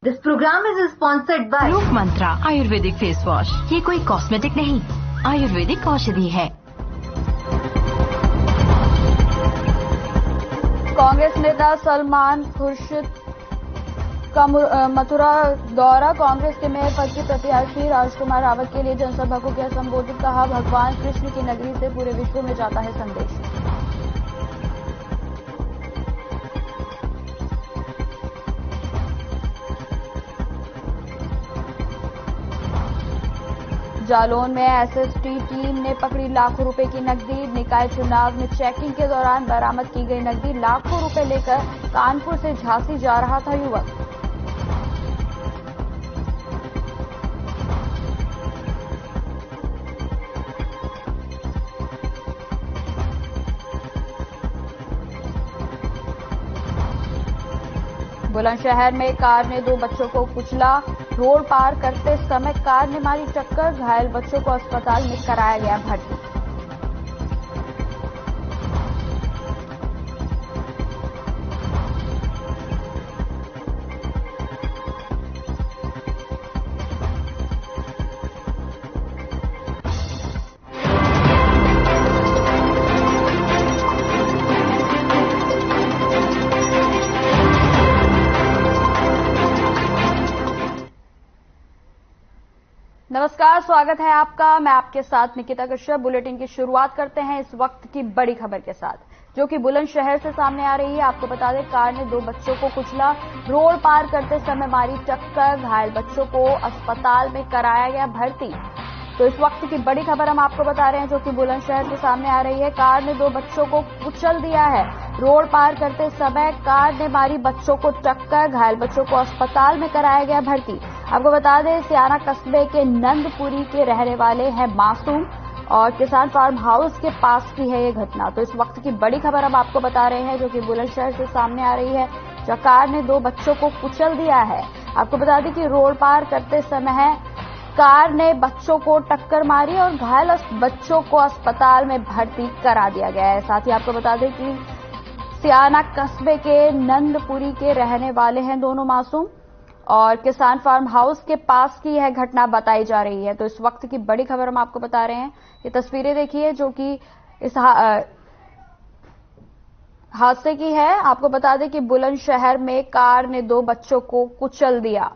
This program is sponsored by रूप मंत्रा Ayurvedic face wash. ये कोई कॉस्मेटिक नहीं, आयुर्वेदिक औषधि है। कांग्रेस नेता सलमान खुर्शीद का मथुरा दौरा। कांग्रेस के मेयर पद के प्रत्याशी राजकुमार रावत के लिए जनसभा को किया संबोधित। कहा, भगवान कृष्ण की नगरी से पूरे विश्व में जाता है संदेश। जालौन में एसएसटी टीम ने पकड़ी लाखों रुपए की नकदी। निकाय चुनाव में चेकिंग के दौरान बरामद की गई नकदी। लाखों रुपए लेकर कानपुर से झांसी जा रहा था युवक। बुलंदशहर में कार ने 2 बच्चों को कुचला। रोड पार करते समय कार ने मारी टक्कर। घायल बच्चों को अस्पताल में कराया गया भर्ती। नमस्कार, स्वागत है आपका। मैं आपके साथ निकिता कश्यप। बुलेटिन की शुरुआत करते हैं इस वक्त की बड़ी खबर के साथ, जो कि बुलंदशहर से सामने आ रही है। आपको बता दें, कार ने 2 बच्चों को कुचला। रोड पार करते समय मारी टक्कर। घायल बच्चों को अस्पताल में कराया गया भर्ती। तो इस वक्त की बड़ी खबर हम आपको बता रहे हैं, जो कि बुलंदशहर से सामने आ रही है। कार ने 2 बच्चों को कुचल दिया है। रोड पार करते समय कार ने मारी बच्चों को टक्कर। घायल बच्चों को अस्पताल में कराया गया भर्ती। आपको बता दें, सियाना कस्बे के नंदपुरी के रहने वाले हैं मासूम, और किसान फार्म हाउस के पास की है ये घटना। तो इस वक्त की बड़ी खबर हम आपको बता रहे हैं, जो कि बुलंदशहर से सामने आ रही है, जहां कार ने 2 बच्चों को कुचल दिया है। आपको बता दें कि रोड पार करते समय कार ने बच्चों को टक्कर मारी और घायल बच्चों को अस्पताल में भर्ती करा दिया गया है। साथ ही आपको बता दें कि सियाना कस्बे के नंदपुरी के रहने वाले हैं दोनों मासूम, और किसान फार्म हाउस के पास की यह घटना बताई जा रही है। तो इस वक्त की बड़ी खबर हम आपको बता रहे हैं। ये तस्वीरें देखिए, जो कि इस हादसे की है। आपको बता दें कि बुलंदशहर में कार ने 2 बच्चों को कुचल दिया।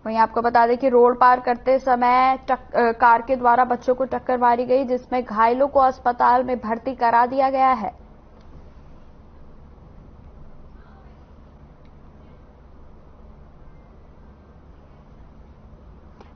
वहीं आपको बता दें कि रोड पार करते समय कार के द्वारा बच्चों को टक्कर मारी गई, जिसमें घायलों को अस्पताल में भर्ती करा दिया गया है।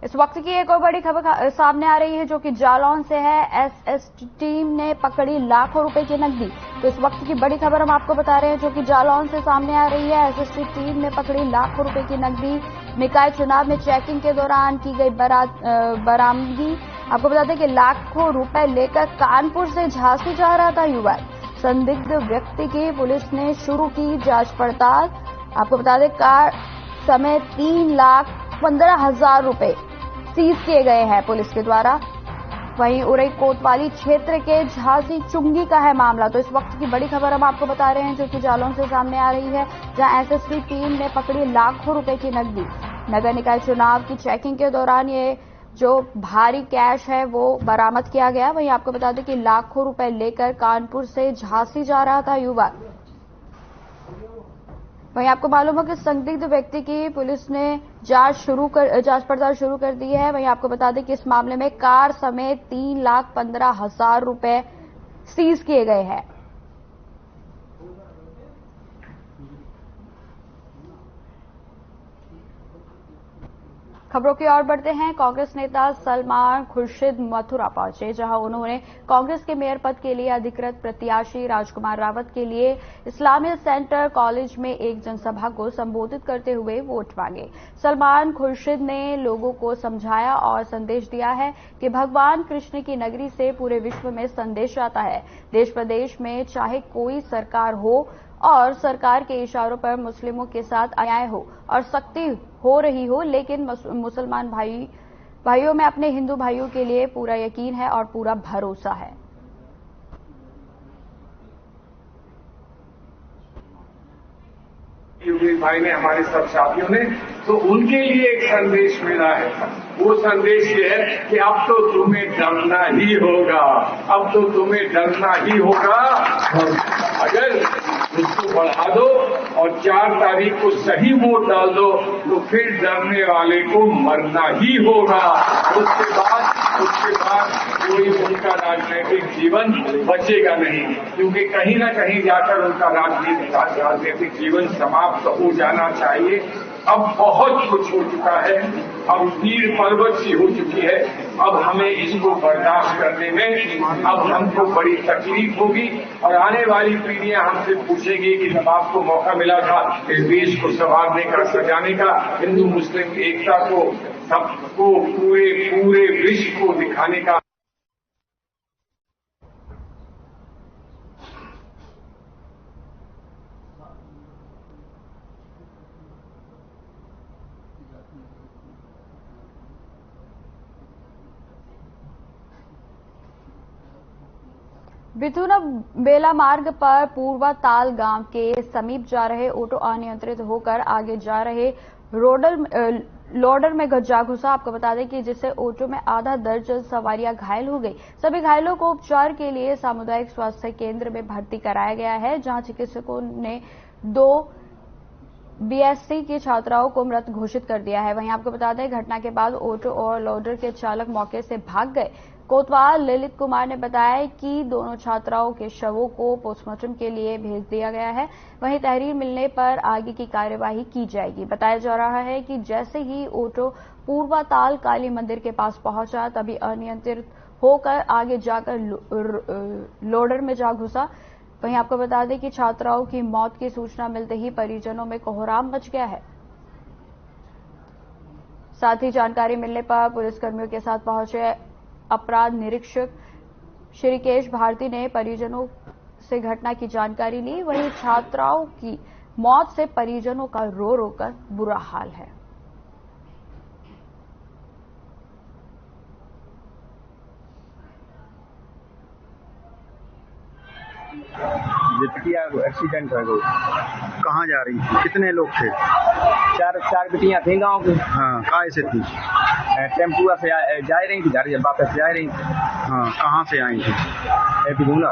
इस वक्त की एक और बड़ी खबर सामने आ रही है, जो कि जालौन से है। एसएसटी टीम ने पकड़ी लाखों रुपए की नकदी। तो इस वक्त की बड़ी खबर हम आपको बता रहे हैं, जो कि जालौन से सामने आ रही है। एसएसटी टीम ने पकड़ी लाखों रुपए की नकदी। निकाय चुनाव में चेकिंग के दौरान की गई बरामदगी। आपको बता दें कि लाखों रुपए लेकर कानपुर से झांसी जा रहा था युवक। संदिग्ध व्यक्ति की पुलिस ने शुरू की जांच पड़ताल। आपको बता दें, कार समेत 3,15,000 रुपए सीज किए गए हैं पुलिस के द्वारा। वहीं उरई कोतवाली क्षेत्र के झांसी चुंगी का है मामला। तो इस वक्त की बड़ी खबर हम आपको बता रहे हैं, जो कि जालौन से सामने आ रही है, जहां एसएसटी टीम ने पकड़ी लाखों रुपए की नकदी। नगर निकाय चुनाव की चेकिंग के दौरान ये जो भारी कैश है वो बरामद किया गया। वहीं आपको बता दें कि लाखों रुपए लेकर कानपुर से झांसी जा रहा था युवक। वहीं आपको मालूम हो कि संदिग्ध व्यक्ति की पुलिस ने जांच पड़ताल शुरू कर दी है। वहीं आपको बता दें कि इस मामले में कार समेत 3,15,000 रुपए सीज किए गए हैं। खबरों की ओर बढ़ते हैं। कांग्रेस नेता सलमान खुर्शीद मथुरा पहुंचे, जहां उन्होंने कांग्रेस के मेयर पद के लिए अधिकृत प्रत्याशी राजकुमार रावत के लिए इस्लामिया सेंटर कॉलेज में एक जनसभा को संबोधित करते हुए वोट मांगे। सलमान खुर्शीद ने लोगों को समझाया और संदेश दिया है कि भगवान कृष्ण की नगरी से पूरे विश्व में संदेश आता है। देश प्रदेश में चाहे कोई सरकार हो और सरकार के इशारों पर मुस्लिमों के साथ अन्याय हो और सख्ती हो रही हो, लेकिन मुसलमान भाइयों में अपने हिंदू भाइयों के लिए पूरा यकीन है और पूरा भरोसा है। योगेश भाई ने, हमारे सब साथियों ने, तो उनके लिए एक संदेश मिला है। वो संदेश ये है कि अब तो तुम्हें डरना ही होगा, अब तो तुम्हें डरना ही होगा। अगर उसको बढ़ा दो और 4 तारीख को सही वोट डाल दो तो फिर डरने वाले को मरना ही होगा। उसके बाद कोई उनका राजनीतिक जीवन बचेगा नहीं, क्योंकि कहीं ना कहीं जाकर उनका राजनीतिक जीवन समाप्त हो जाना चाहिए। अब बहुत कुछ हो चुका है, अब तीर पर्वत सी हो चुकी है। अब हमें इसको बर्दाश्त करने में अब हमको बड़ी तकलीफ होगी और आने वाली पीढ़ियां हमसे पूछेंगी कि जब आपको मौका मिला था इस देश को संवारने का, सजाने का, हिंदू मुस्लिम एकता को सबको पूरे विश्व को दिखाने का। बिथुना बेला मार्ग पर पूर्वा ताल गांव के समीप जा रहे ऑटो अनियंत्रित होकर आगे जा रहे लोडर में जा घुसा। आपको बता दें कि जिससे ऑटो में आधा दर्जन सवारियां घायल हो गई। सभी घायलों को उपचार के लिए सामुदायिक स्वास्थ्य केंद्र में भर्ती कराया गया है, जहां चिकित्सकों ने 2 बीएससी की छात्राओं को मृत घोषित कर दिया है। वहीं आपको बता दें घटना के बाद ऑटो और लोडर के चालक मौके से भाग गए। कोतवाल ललित कुमार ने बताया कि दोनों छात्राओं के शवों को पोस्टमार्टम के लिए भेज दिया गया है। वहीं तहरीर मिलने पर आगे की कार्यवाही की जाएगी। बताया जा रहा है कि जैसे ही ऑटो पूर्वाताल काली मंदिर के पास पहुंचा तभी अनियंत्रित होकर आगे जाकर लोडर में जा घुसा। वहीं आपको बता दें कि छात्राओं की मौत की सूचना मिलते ही परिजनों में कोहराम मच गया है। साथ ही जानकारी मिलने पर पुलिसकर्मियों के साथ पहुंचे अपराध निरीक्षक श्रीकेश भारती ने परिजनों से घटना की जानकारी ली। वहीं छात्राओं की मौत से परिजनों का रो रो कर बुरा हाल है। एक्सीडेंट है वो। कहाँ जा रही थी? कितने लोग थे? चार बेटियां थी गांव की। हाँ, कहाँ से थी? टेम्पुआ से जा रही थी, घर वापस जा रही थी। हाँ, कहाँ से आई थी? बिधुना।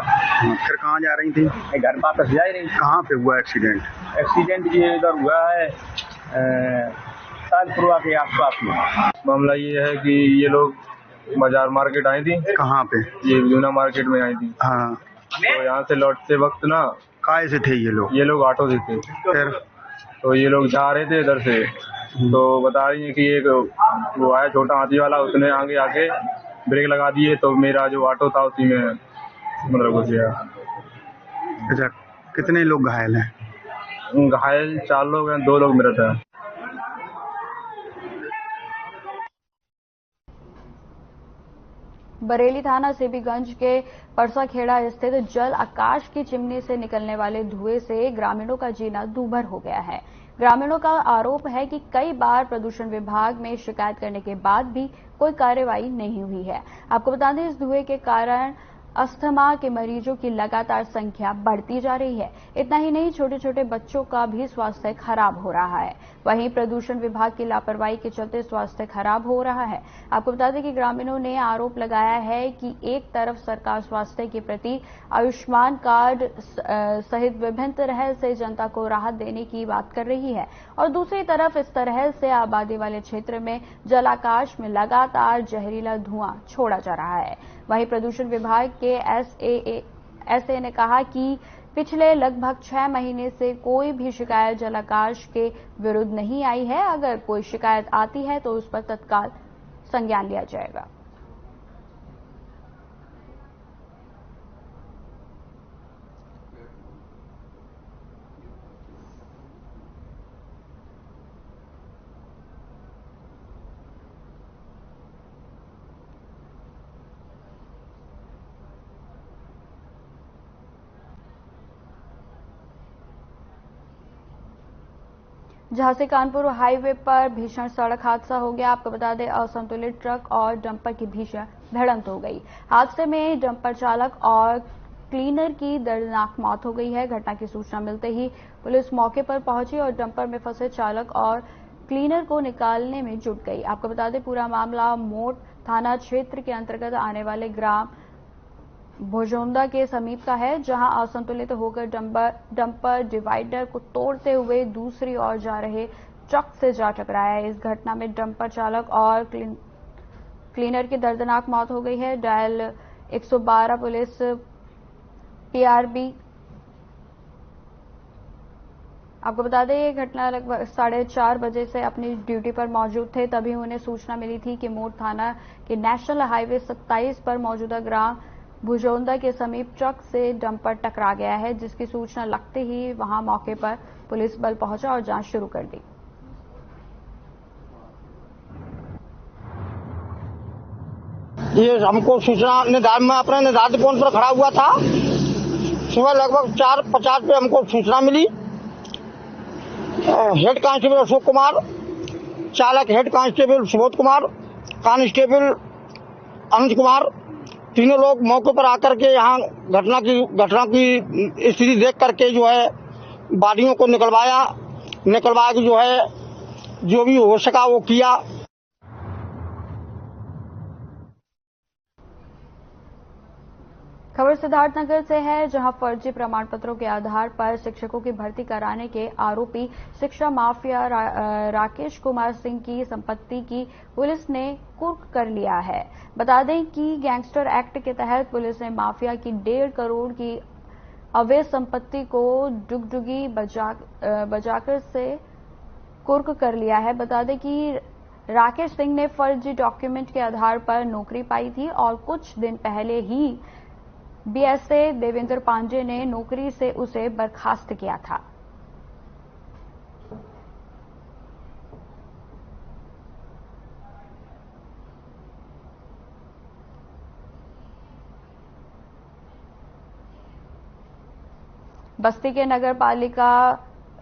फिर कहाँ जा रही थी? घर वापस जा रही थी। कहाँ पे हुआ एक्सीडेंट? एक्सीडेंट ये इधर हुआ है तालपुरवा के आसपास में। मामला ये है कि ये लोग बाजार मार्केट आई थी। कहाँ पे? ये बिधुना मार्केट में आई थी। हाँ, तो यहाँ से लौटते वक्त ना, काय से थे ये लोग? ये लोग ऑटो से थे। फिर तो ये लोग जा रहे थे इधर से, तो बता रही है कि एक वो आया छोटा हाथी वाला, उसने आगे आके ब्रेक लगा दिए तो मेरा जो ऑटो था उसी में मतलब घुस गया। अच्छा, कितने लोग घायल हैं? घायल 4 लोग हैं, 2 लोग मृत हैं। बरेली थाना सेबीगंज के परसाखेड़ा स्थित जल आकाश की चिमनी से निकलने वाले धुएं से ग्रामीणों का जीना दूभर हो गया है। ग्रामीणों का आरोप है कि कई बार प्रदूषण विभाग में शिकायत करने के बाद भी कोई कार्रवाई नहीं हुई है। आपको बता दें इस धुएं के कारण अस्थमा के मरीजों की लगातार संख्या बढ़ती जा रही है। इतना ही नहीं, छोटे छोटे बच्चों का भी स्वास्थ्य खराब हो रहा है। वहीं प्रदूषण विभाग की लापरवाही के चलते स्वास्थ्य खराब हो रहा है। आपको बता दें कि ग्रामीणों ने आरोप लगाया है कि एक तरफ सरकार स्वास्थ्य के प्रति आयुष्मान कार्ड सहित विभिन्न तरह से जनता को राहत देने की बात कर रही है और दूसरी तरफ इस तरह से आबादी वाले क्षेत्र में जलाकाश में लगातार जहरीला धुआं छोड़ा जा रहा है। वहीं प्रदूषण विभाग के एसए ने कहा कि पिछले लगभग 6 महीने से कोई भी शिकायत जलाकाश के विरुद्ध नहीं आई है। अगर कोई शिकायत आती है तो उस पर तत्काल संज्ञान लिया जाएगा। झांसी कानपुर हाईवे पर भीषण सड़क हादसा हो गया। आपको बता दें असंतुलित ट्रक और डंपर की भीषण भिड़ंत हो गई। हादसे में डंपर चालक और क्लीनर की दर्दनाक मौत हो गई है। घटना की सूचना मिलते ही पुलिस मौके पर पहुंची और डंपर में फंसे चालक और क्लीनर को निकालने में जुट गई। आपको बता दें पूरा मामला मोट थाना क्षेत्र के अंतर्गत आने वाले ग्राम भुजौंदा के समीप का है, जहां असंतुलित होकर डंपर डिवाइडर को तोड़ते हुए दूसरी ओर जा रहे ट्रक से जा टकराया है। इस घटना में डंपर चालक और क्लीनर की दर्दनाक मौत हो गई है। Dial 112 police PRB. आपको बता दें ये घटना लगभग 4:30 बजे से अपनी ड्यूटी पर मौजूद थे, तभी उन्हें सूचना मिली थी कि मोट थाना के नेशनल हाईवे 27 पर मौजूदा ग्राम भुजौंदा के समीप ट्रक से डंपर टकरा गया है, जिसकी सूचना लगते ही वहां मौके पर पुलिस बल पहुंचा और जांच शुरू कर दी। ये हमको सूचना मैं अपने निर्धारित पॉइंट पर खड़ा हुआ था। सुबह लगभग 4:50 पे हमको सूचना मिली। हेड कांस्टेबल अशोक कुमार, चालक head constable Subodh Kumar, constable Anuj Kumar, तीनों लोग मौके पर आकर के यहाँ घटना की स्थिति देख करके जो है बॉडियों को निकलवा के जो है जो भी हो सका वो किया। खबर सिद्धार्थनगर से है, जहां फर्जी प्रमाण पत्रों के आधार पर शिक्षकों की भर्ती कराने के आरोपी शिक्षा माफिया राकेश कुमार सिंह की संपत्ति की पुलिस ने कुर्क कर लिया है। बता दें कि गैंगस्टर एक्ट के तहत पुलिस ने माफिया की 1.5 करोड़ की अवैध संपत्ति को डुगडुगी बजाकर से कुर्क कर लिया है। बता दें कि राकेश सिंह ने फर्जी डॉक्यूमेंट के आधार पर नौकरी पाई थी और कुछ दिन पहले ही बीएसए देवेंद्र पांडे ने नौकरी से उसे बर्खास्त किया था। बस्ती के नगर पालिका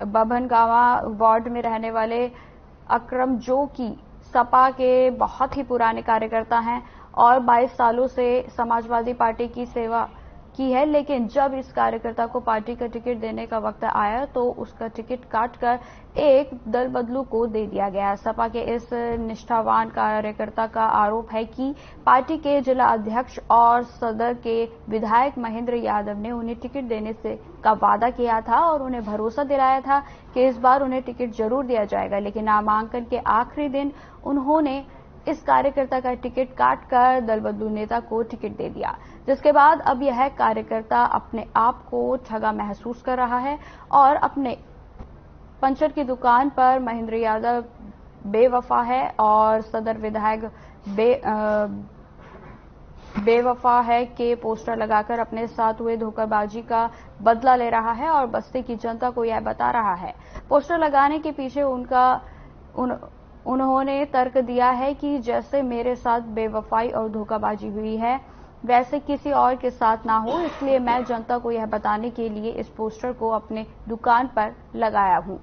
बभनगावा वार्ड में रहने वाले अकरम, जो कि सपा के बहुत ही पुराने कार्यकर्ता हैं और 22 सालों से समाजवादी पार्टी की सेवा की है, लेकिन जब इस कार्यकर्ता को पार्टी का टिकट देने का वक्त आया तो उसका टिकट काटकर एक दल बदलू को दे दिया गया। सपा के इस निष्ठावान कार्यकर्ता का आरोप है कि पार्टी के जिला अध्यक्ष और सदर के विधायक महेंद्र यादव ने उन्हें टिकट देने से का वादा किया था और उन्हें भरोसा दिलाया था कि इस बार उन्हें टिकट जरूर दिया जाएगा, लेकिन नामांकन के आखिरी दिन उन्होंने इस कार्यकर्ता का टिकट काटकर दल बदलू नेता को टिकट दे दिया, जिसके बाद अब यह कार्यकर्ता अपने आप को ठगा महसूस कर रहा है और अपने पंचर की दुकान पर महेंद्र यादव बेवफा है और सदर विधायक बेवफा है के पोस्टर लगाकर अपने साथ हुए धोखाबाजी का बदला ले रहा है और बस्ती की जनता को यह बता रहा है। पोस्टर लगाने के पीछे उन्होंने तर्क दिया है कि जैसे मेरे साथ बेवफाई और धोखाबाजी हुई है वैसे किसी और के साथ ना हो, इसलिए मैं जनता को यह बताने के लिए इस पोस्टर को अपने दुकान पर लगाया हूं।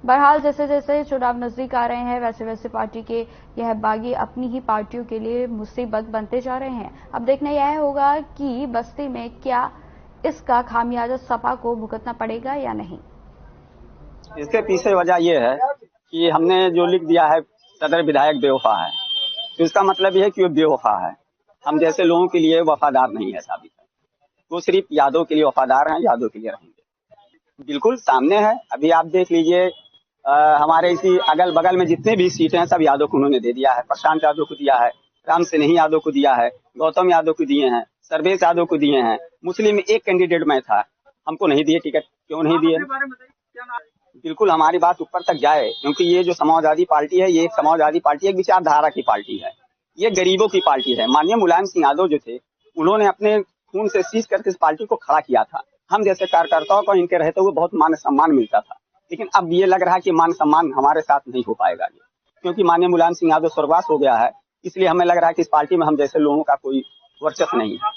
बहरहाल जैसे जैसे चुनाव नजदीक आ रहे हैं वैसे वैसे पार्टी के यह बागी अपनी ही पार्टियों के लिए मुसीबत बनते जा रहे हैं। अब देखना यह होगा कि बस्ती में क्या इसका खामियाजा सपा को भुगतना पड़ेगा या नहीं। इसके पीछे वजह यह है कि हमने जो लिख दिया है सदर विधायक बेवफा है, तो इसका मतलब यह है कि वो बेवफा है। हम जैसे लोगों के लिए वफादार नहीं है साबित है, वो सिर्फ यादव के लिए वफादार हैं, यादव के लिए रहेंगे। बिल्कुल सामने है, अभी आप देख लीजिए हमारे इसी अगल बगल में जितने भी सीटें हैं सब यादव को उन्होंने दे दिया है। प्रशांत यादव को दिया है, राम सिन्ही यादव को दिया है, गौतम यादव को दिए हैं, सर्वेश यादव को दिए हैं। मुस्लिम एक कैंडिडेट में था, हमको नहीं दिए टिकट, क्यों नहीं दिए? बिल्कुल हमारी बात ऊपर तक जाए, क्योंकि ये जो समाजवादी पार्टी है ये एक समाजवादी पार्टी, एक विचारधारा की पार्टी है, ये गरीबों की पार्टी है। माननीय मुलायम सिंह यादव जो थे उन्होंने अपने खून से सींच करके इस पार्टी को खड़ा किया था। हम जैसे कार्यकर्ताओं को इनके रहते हुए बहुत मान सम्मान मिलता था, लेकिन अब ये लग रहा है कि मान सम्मान हमारे साथ नहीं हो पाएगा, क्योंकि माननीय मुलायम सिंह यादव स्वर्गवास हो गया है। इसलिए हमें लग रहा है कि इस पार्टी में हम जैसे लोगों का कोई वर्चस्व नहीं है।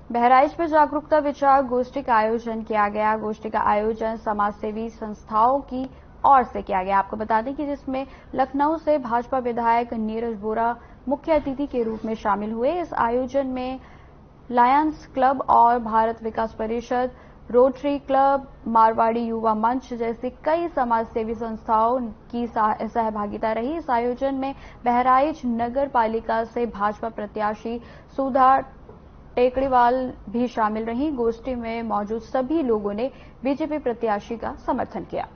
बहराइच में जागरूकता विचार गोष्ठी का आयोजन किया गया। गोष्ठी का आयोजन समाजसेवी संस्थाओं की ओर से किया गया। आपको बता दें कि जिसमें लखनऊ से भाजपा विधायक नीरज बोरा मुख्य अतिथि के रूप में शामिल हुए। इस आयोजन में लायंस क्लब और भारत विकास परिषद, रोटरी क्लब, मारवाड़ी युवा मंच जैसी कई समाजसेवी संस्थाओं की सहभागिता रही। इस आयोजन में बहराइच नगर पालिका से भाजपा प्रत्याशी सुधा टेकड़ीवाल भी शामिल रही। गोष्ठी में मौजूद सभी लोगों ने बीजेपी प्रत्याशी का समर्थन किया।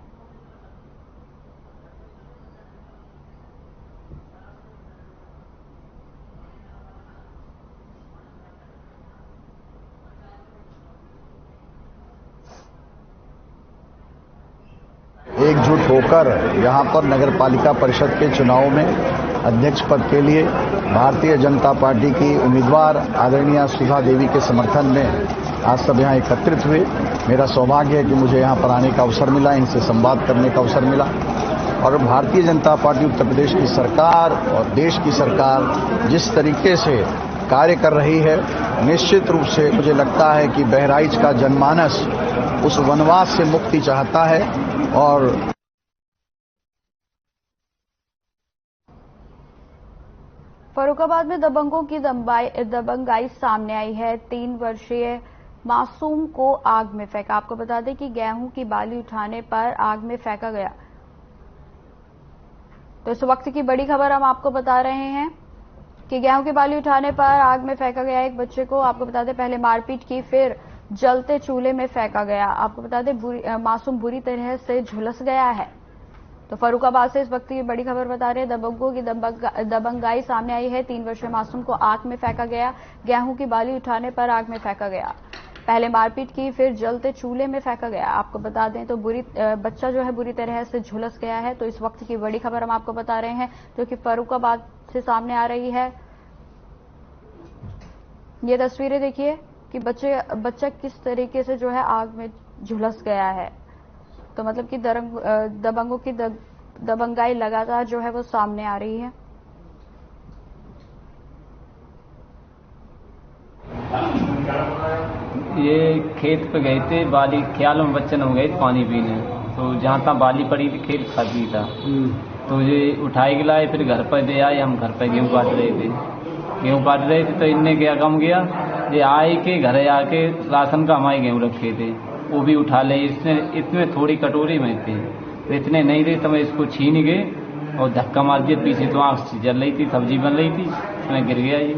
एकजुट होकर यहां पर नगर पालिका परिषद के चुनाव में अध्यक्ष पद के लिए भारतीय जनता पार्टी की उम्मीदवार आदरणीय सुधा देवी के समर्थन में आज सब यहां एकत्रित हुए। मेरा सौभाग्य है कि मुझे यहां पर आने का अवसर मिला, इनसे संवाद करने का अवसर मिला और भारतीय जनता पार्टी उत्तर प्रदेश की सरकार और देश की सरकार जिस तरीके से कार्य कर रही है, निश्चित रूप से मुझे लगता है कि बहराइच का जनमानस उस वनवास से मुक्ति चाहता है। और फर्रुखाबाद में दबंगों की दबंगाई सामने आई है। 3 वर्षीय मासूम को आग में फेंका। आपको बता दें कि गेहूं की बाली उठाने पर आग में फेंका गया। तो इस वक्त की बड़ी खबर हम आपको बता रहे हैं कि गेहूं की बाली उठाने पर आग में फेंका गया एक बच्चे को। आपको बता दें पहले मारपीट की, फिर जलते चूल्हे में फेंका गया। आपको बता दें मासूम बुरी तरह से झुलस गया है। तो फर्रुखाबाद से इस वक्त की बड़ी खबर बता रहे हैं, दबंगों की दबंगाई सामने आई है। 3 वर्षीय मासूम को आग में फेंका गया। गेहूं की बाली उठाने पर आग में फेंका गया। पहले मारपीट की, फिर जलते चूल्हे में फेंका गया। आपको बता दें तो बच्चा जो है बुरी तरह से झुलस गया है। तो इस वक्त की बड़ी खबर हम आपको बता रहे हैं जो कि फर्रुखाबाद से सामने आ रही है। ये तस्वीरें देखिए कि बच्चा किस तरीके से जो है आग में झुलस गया है। तो मतलब कि दबंगों की दबंगाई लगातार जो है वो सामने आ रही है। ये खेत पे गए थे, बाली ख्याल में बच्चन हो गए पानी पीने। तो जहाँ तहाँ बाली पड़ी थी, खेत खाली था। तो ये उठाए के लाए, फिर घर पर दे आए। हम घर पर गेहूँ काट रहे थे तो इनने क्या कम किया, ये आए के घर आके राशन का हमारे गेहूँ रखे थे वो भी उठा ले। इसमें थोड़ी कटोरी में थे, तो इतने नहीं थे तो मैं इसको छीन गए और धक्का मार दिया पीछे। तो आँख जल रही थी, सब्जी बन रही थी, इसमें गिर गया ये।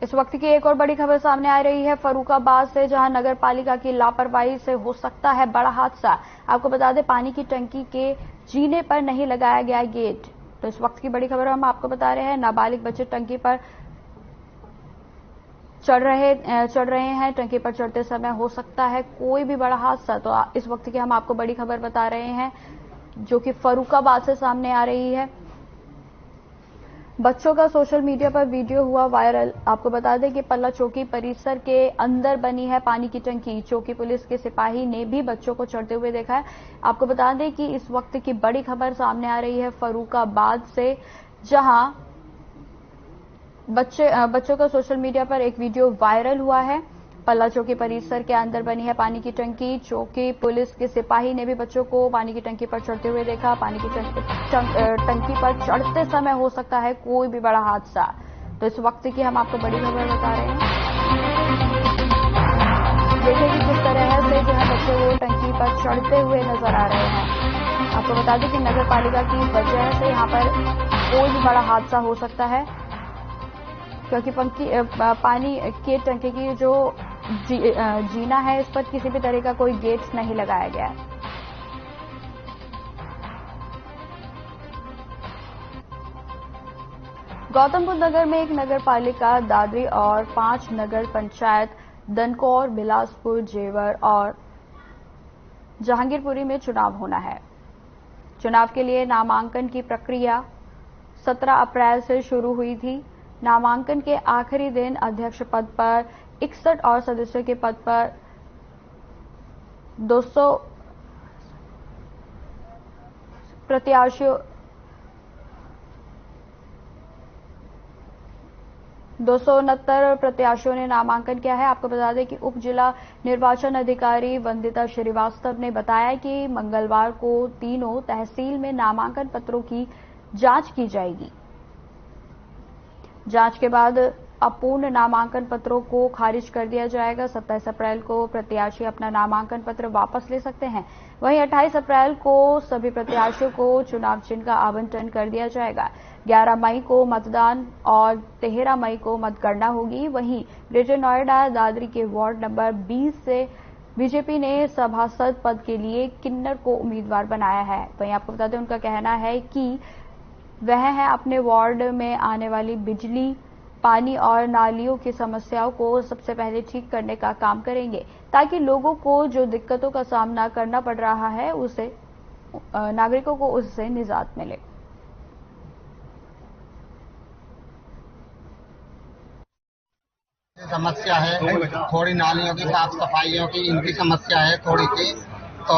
इस वक्त की एक और बड़ी खबर सामने आ रही है फर्रुखाबाद से, जहां नगर पालिका की लापरवाही से हो सकता है बड़ा हादसा। आपको बता दें पानी की टंकी के जीने पर नहीं लगाया गया गेट। तो इस वक्त की बड़ी खबर हम आपको बता रहे हैं, नाबालिग बच्चे टंकी पर चढ़ रहे हैं। टंकी पर चढ़ते समय हो सकता है कोई भी बड़ा हादसा। तो इस वक्त की हम आपको बड़ी खबर बता रहे हैं जो कि फर्रुखाबाद से सामने आ रही है। बच्चों का सोशल मीडिया पर वीडियो हुआ वायरल। आपको बता दें कि पल्ला चौकी परिसर के अंदर बनी है पानी की टंकी। चौकी पुलिस के सिपाही ने भी बच्चों को चढ़ते हुए देखा है। आपको बता दें कि इस वक्त की बड़ी खबर सामने आ रही है फर्रुखाबाद से, जहां बच्चों का सोशल मीडिया पर एक वीडियो वायरल हुआ है। पल्ला चौकी परिसर के अंदर बनी है पानी की टंकी। चौकी पुलिस के सिपाही ने भी बच्चों को पानी की टंकी पर चढ़ते हुए देखा। पानी की टंकी पर चढ़ते समय हो सकता है कोई भी बड़ा हादसा। तो इस वक्त की हम आपको बड़ी खबर बता रहे हैं। देखिए कि किस तरह से जो है बच्चे वो टंकी पर चढ़ते हुए नजर आ रहे हैं। आपको बता दें कि नगर पालिका की वजह से यहाँ पर कोई भी बड़ा हादसा हो सकता है, क्योंकि पानी के टंकी की जो जीना है इस पर किसी भी तरह का कोई गेट नहीं लगाया गया है। गौतम बुद्ध नगर में एक नगर पालिका दादरी और 5 नगर पंचायत दनकौर, बिलासपुर, जेवर और जहांगीरपुरी में चुनाव होना है। चुनाव के लिए नामांकन की प्रक्रिया 17 अप्रैल से शुरू हुई थी। नामांकन के आखिरी दिन अध्यक्ष पद पर 61 और सदस्य के पद पर 269 प्रत्याशियों ने नामांकन किया है। आपको बता दें कि उप जिला निर्वाचन अधिकारी वंदिता श्रीवास्तव ने बताया कि मंगलवार को तीनों तहसील में नामांकन पत्रों की जांच की जाएगी। जांच के बाद अपूर्ण नामांकन पत्रों को खारिज कर दिया जाएगा। 27 अप्रैल को प्रत्याशी अपना नामांकन पत्र वापस ले सकते हैं। वहीं 28 अप्रैल को सभी प्रत्याशियों को चुनाव चिन्ह का आवंटन कर दिया जाएगा। 11 मई को मतदान और 13 मई को मतगणना होगी। वहीं ग्रेटर नोएडा दादरी के वार्ड नंबर 20 से बीजेपी ने सभासद पद के लिए किन्नर को उम्मीदवार बनाया है। वहीं आपको बता दें, उनका कहना है कि वह है अपने वार्ड में आने वाली बिजली, पानी और नालियों की समस्याओं को सबसे पहले ठीक करने का काम करेंगे, ताकि लोगों को जो दिक्कतों का सामना करना पड़ रहा है उसे नागरिकों को उससे निजात मिले। समस्या है थोड़ी नालियों की साफ सफाइयों की, इनकी समस्या है थोड़ी सी, तो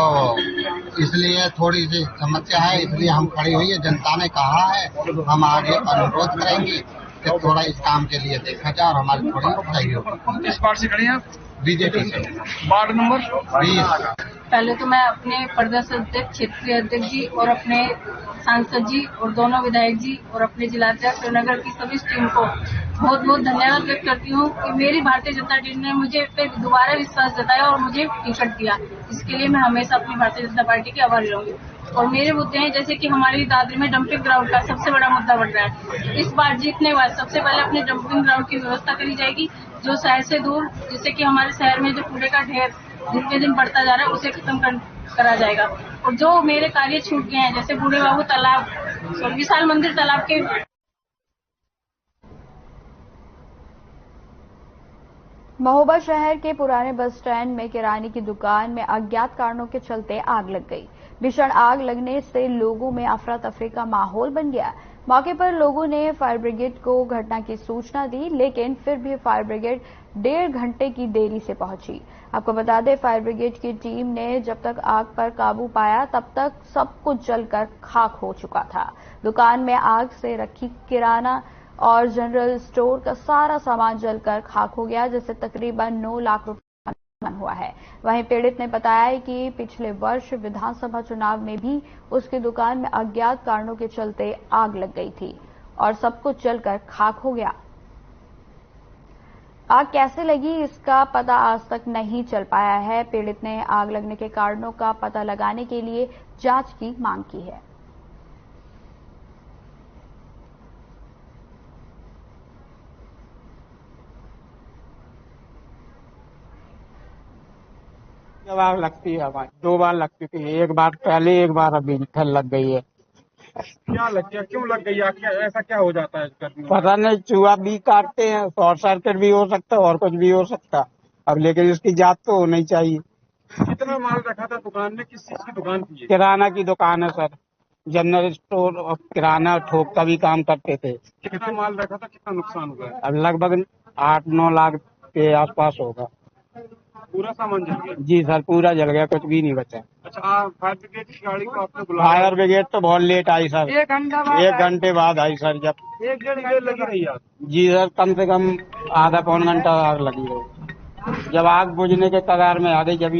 इसलिए थोड़ी सी समस्या है, इसलिए हम खड़ी हुई है। जनता ने कहा है, हम आगे अनुरोध करेंगे कि थोड़ा इस काम के लिए देखा जाए और हमारी थोड़ी सहयोग। इस बार से खड़ी हैं बीजेपी से। Ward number 20। पहले तो मैं अपने प्रदेश अध्यक्ष, क्षेत्रीय अध्यक्ष जी और अपने सांसद जी और दोनों विधायक जी और अपने जिलाध्यक्ष नगर की सभी टीम को बहुत बहुत धन्यवाद व्यक्त करती हूँ कि मेरी भारतीय जनता पार्टी ने मुझे पे दोबारा विश्वास जताया और मुझे टिकट दिया। इसके लिए मैं हमेशा अपनी भारतीय जनता पार्टी की आभारी रहूंगी। और मेरे मुद्दे हैं, जैसे कि हमारी दादरी में डंपिंग ग्राउंड का सबसे बड़ा मुद्दा बढ़ रहा है। इस बार जीतने के बाद सबसे पहले अपने डंपिंग ग्राउंड की व्यवस्था करी जाएगी, जो शहर से दूर, जिससे कि हमारे शहर में जो कूड़े का ढेर दिन पे दिन बढ़ता जा रहा है उसे खत्म करा जाएगा। और जो मेरे कार्य छूट गए हैं, जैसे बूढ़े बाबू तालाब, विशाल मंदिर तालाब के महोबा शहर के पुराने बस स्टैंड में किराने की दुकान में अज्ञात कारणों के चलते आग लग गई। भीषण आग लगने से लोगों में अफरा तफरी का माहौल बन गया। मौके पर लोगों ने फायर ब्रिगेड को घटना की सूचना दी, लेकिन फिर भी फायर ब्रिगेड 1.5 घंटे की देरी से पहुंची। आपको बता दें, फायर ब्रिगेड की टीम ने जब तक आग पर काबू पाया तब तक सब कुछ जलकर खाक हो चुका था। दुकान में आग से रखी किराना और जनरल स्टोर का सारा सामान जलकर खाक हो गया, जिससे तकरीबन 9 लाख रुपए का नुकसान हुआ है। वहीं पीड़ित ने बताया कि पिछले वर्ष विधानसभा चुनाव में भी उसकी दुकान में अज्ञात कारणों के चलते आग लग गई थी और सब कुछ जलकर खाक हो गया। आग कैसे लगी इसका पता आज तक नहीं चल पाया है। पीड़ित ने आग लगने के कारणों का पता लगाने के लिए जांच की मांग की है। जब आग लगती है हमारी 2 बार लग चुकी है, एक बार पहले, एक बार अभी फिर लग गई है। क्या लग गया, क्यों लग गई? क्या ऐसा क्या हो जाता है? पता नहीं, चूहा भी काटते हैं, शॉर्ट सर्किट भी हो सकता है और कुछ भी हो सकता है। अब लेकिन इसकी जांच तो होनी चाहिए। कितना माल रखा था दुकान में? किस चीज की दुकान थी? किराना की दुकान है सर, जनरल स्टोर और किराना थोक का भी काम करते थे। कितना माल रखा था, कितना नुकसान हुआ? अब लगभग 8-9 लाख के आसपास होगा। पूरा सामान जल गया? जी सर, पूरा जल गया, कुछ भी नहीं बचा। अच्छा, फायर ब्रिगेड की गाड़ी को आपने बुलाया? फायर ब्रिगेड तो बहुत लेट आई सर, 1 घंटे बाद आई सर। जब 1-1.5 घंटे लगी रही आग? जी सर, कम से कम आधा-पौन घंटा आग लगी रही। जब आग बुझने के कगार में आ गई, जब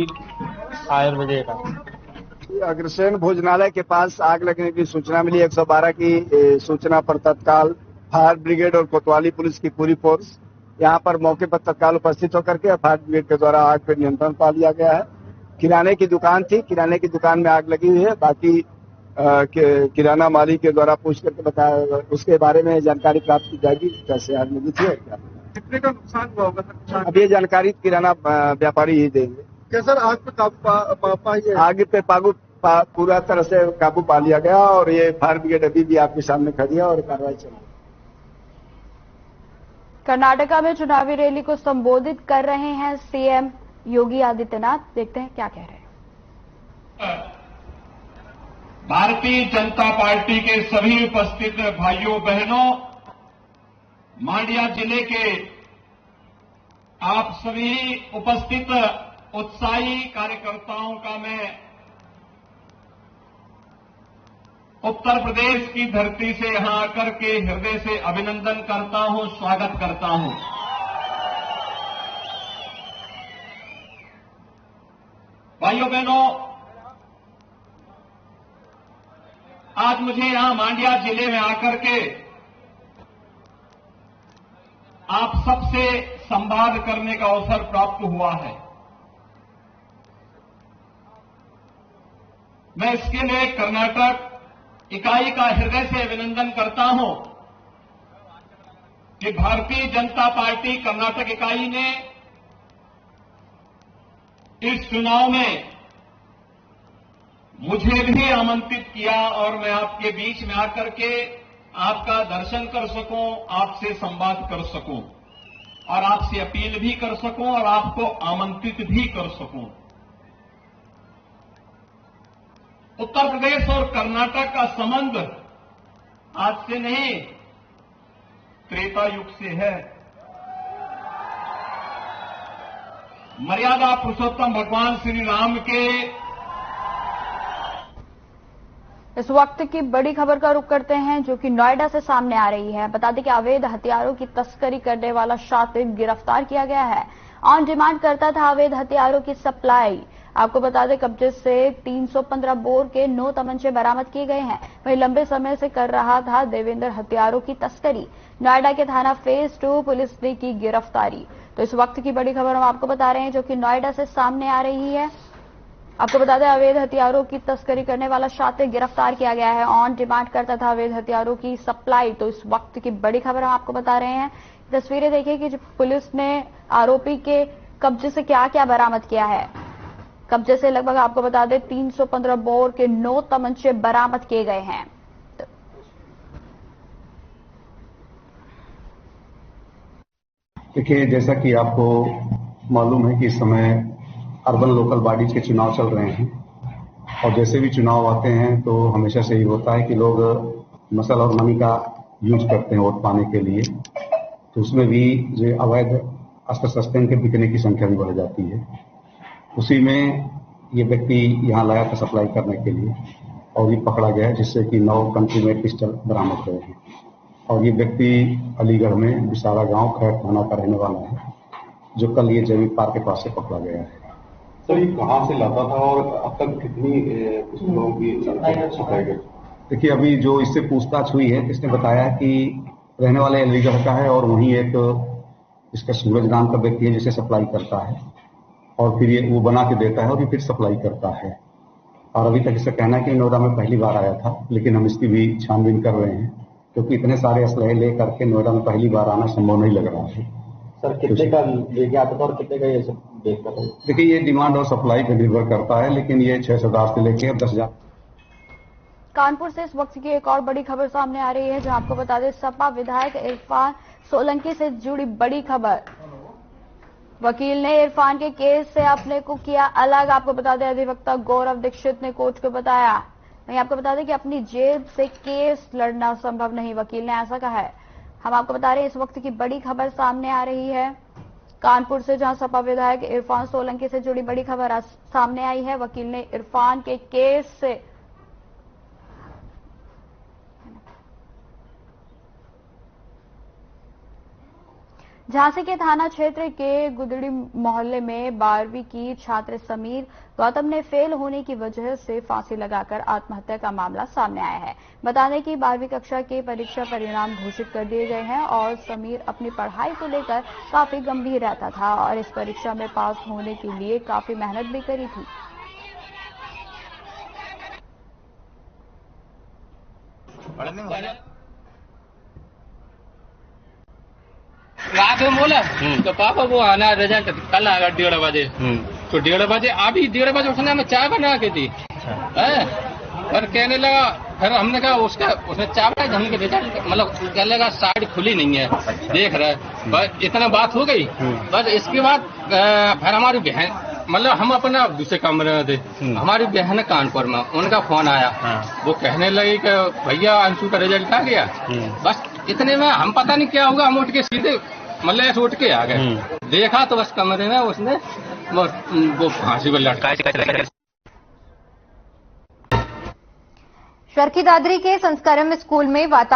फायर ब्रिगेड आई। अग्रसेन भोजनालय के पास आग लगने की सूचना मिली। 112 की सूचना पर तत्काल फायर ब्रिगेड और कोतवाली पुलिस की पूरी फोर्स यहाँ पर मौके पर तत्काल उपस्थित होकर के फायर ब्रिगेड के द्वारा आग पर नियंत्रण पा लिया गया है। किराने की दुकान थी, किराने की दुकान में आग लगी हुई है। बाकी किराना मालिक के द्वारा पूछ करके बताया, उसके बारे में जानकारी प्राप्त की जाएगी, कैसे आग लगी थी और क्या। कितने का नुकसान हुआ होगा? अब ये जानकारी किराना व्यापारी ही देंगे। क्या सर आग पे काबू आग पे पूरा तरह से काबू पा लिया गया और ये फायर ब्रिगेड अभी भी आपके सामने खड़ी है और कार्रवाई चल रही है। कर्नाटका में चुनावी रैली को संबोधित कर रहे हैं सीएम योगी आदित्यनाथ। देखते हैं क्या कह रहे हैं। भारतीय जनता पार्टी के सभी उपस्थित भाइयों बहनों, मांड्या जिले के आप सभी उपस्थित उत्साही कार्यकर्ताओं का मैं उत्तर प्रदेश की धरती से यहां आकर के हृदय से अभिनंदन करता हूं, स्वागत करता हूं। भाइयों बहनों, आज मुझे यहां मांड्या जिले में आकर के आप सबसे संवाद करने का अवसर प्राप्त हुआ है। मैं इसके लिए कर्नाटक इकाई का हृदय से अभिनंदन करता हूं कि भारतीय जनता पार्टी कर्नाटक इकाई ने इस चुनाव में मुझे भी आमंत्रित किया और मैं आपके बीच में आकर के आपका दर्शन कर सकूं, आपसे संवाद कर सकूं और आपसे अपील भी कर सकूं और आपको आमंत्रित भी कर सकूं। उत्तर प्रदेश और कर्नाटक का संबंध आज से नहीं, त्रेता युग से है। मर्यादा पुरुषोत्तम भगवान श्री राम के इस वक्त की बड़ी खबर का रुख करते हैं जो कि नोएडा से सामने आ रही है। बता दें कि अवैध हथियारों की तस्करी करने वाला शातिर गिरफ्तार किया गया है। ऑन डिमांड करता था अवैध हथियारों की सप्लाई। आपको बता दें कब्जे से 315 बोर के 9 तमंचे बरामद किए गए हैं। वहीं लंबे समय से कर रहा था देवेंद्र हथियारों की तस्करी। नोएडा के थाना फेज 2 पुलिस ने की गिरफ्तारी। तो इस वक्त की बड़ी खबर हम आपको बता रहे हैं जो कि नोएडा से सामने आ रही है। आपको बता दें अवैध हथियारों की तस्करी करने वाला शातिर गिरफ्तार किया गया है। ऑन डिमांड करता था अवैध हथियारों की सप्लाई। तो इस वक्त की बड़ी खबर हम आपको बता रहे हैं। तस्वीरें देखिए कि पुलिस ने आरोपी के कब्जे से क्या क्या बरामद किया है। कब्जे से लगभग आपको बता दें 315 बोर के 9 तमंचे बरामद किए गए हैं। देखिए, जैसा कि आपको मालूम है कि इस समय अर्बन लोकल बॉडीज के चुनाव चल रहे हैं और जैसे भी चुनाव आते हैं तो हमेशा से ही होता है कि लोग मसल और मनी का यूज करते हैं वोट पाने के लिए। तो उसमें भी जो अवैध अस्त्र शस्त्र के बिकने की संख्या भी बढ़ जाती है। उसी में ये व्यक्ति यहाँ लाया था सप्लाई करने के लिए और ये पकड़ा गया जिससे कि 9 कंट्रीमेड पिस्टल बरामद हुए हैं। और ये व्यक्ति अलीगढ़ में बिसारा गांव खैर थाना का रहने वाला है जो कल ये जैविक पार्क के पास से पकड़ा गया है। सर, ये कहाँ से लाता था और अब तक कितनी पिस्तौलों की सप्लाई गई? देखिए, अभी जो इससे पूछताछ हुई है इसने बताया कि रहने वाले अलीगढ़ का है और वहीं एक इसका सूरज नाम का व्यक्ति है जिसे सप्लाई करता है और फिर ये वो बना के देता है और ये फिर सप्लाई करता है। और अभी तक इसका कहना है कि नोएडा में पहली बार आया था, लेकिन हम इसकी भी छानबीन कर रहे हैं क्योंकि इतने सारे असलहे ले करके नोएडा में पहली बार आना संभव नहीं लग रहा है। सर, कितने का लेके आता था और कितने का ये सब देखता था? देखिए, ये डिमांड और सप्लाई पर निर्भर करता है, लेकिन ये 6,000 से लेके 10,000। कानपुर से इस वक्त की एक और बड़ी खबर सामने आ रही है जहां आपको बता दें सपा विधायक इरफान सोलंकी से जुड़ी बड़ी खबर। वकील ने इरफान के केस से अपने को किया अलग। आपको बता दें अधिवक्ता गौरव दीक्षित ने कोर्ट को बताया। वहीं आपको बता दें कि अपनी जेब से केस लड़ना संभव नहीं, वकील ने ऐसा कहा है। हम आपको बता रहे हैं इस वक्त की बड़ी खबर सामने आ रही है कानपुर से जहां सपा विधायक इरफान सोलंकी से जुड़ी बड़ी खबर सामने आई है। वकील ने इरफान के केस से झांसी के थाना क्षेत्र के गुदड़ी मोहल्ले में 12वीं की छात्र समीर गौतम ने फेल होने की वजह से फांसी लगाकर आत्महत्या का मामला सामने आया है। बता दें कि 12वीं कक्षा के परीक्षा परिणाम घोषित कर दिए गए हैं और समीर अपनी पढ़ाई को लेकर काफी गंभीर रहता था और इस परीक्षा में पास होने के लिए काफी मेहनत भी करी थी। रात में बोला तो पापा वो आना रिजल्ट कल आएगा 1:30 बजे। तो 1:30 बजे अभी 1:30 बजे उठने में चाय बना के दी पर कहने लगा, फिर हमने कहा उसने चाय बनाई, हमने रिजल्ट मतलब कहने लगा साइड खुली नहीं है, देख रहे बस इतना बात हो गई। बस इसके बाद फिर हमारी बहन मतलब हम अपना दूसरे कमरे में थे, हमारी बहन कानपुर में उनका फोन आया। वो कहने लगी कि भैया अंशु का रिजल्ट आ गया। बस इतने में हम पता नहीं क्या होगा, हम उठ के सीधे मतलब ऐसे उठ के आ गए। देखा तो बस कमरे में उसने वो फांसी को लटकाया। चरखी दादरी के संस्कारम स्कूल में वातावरण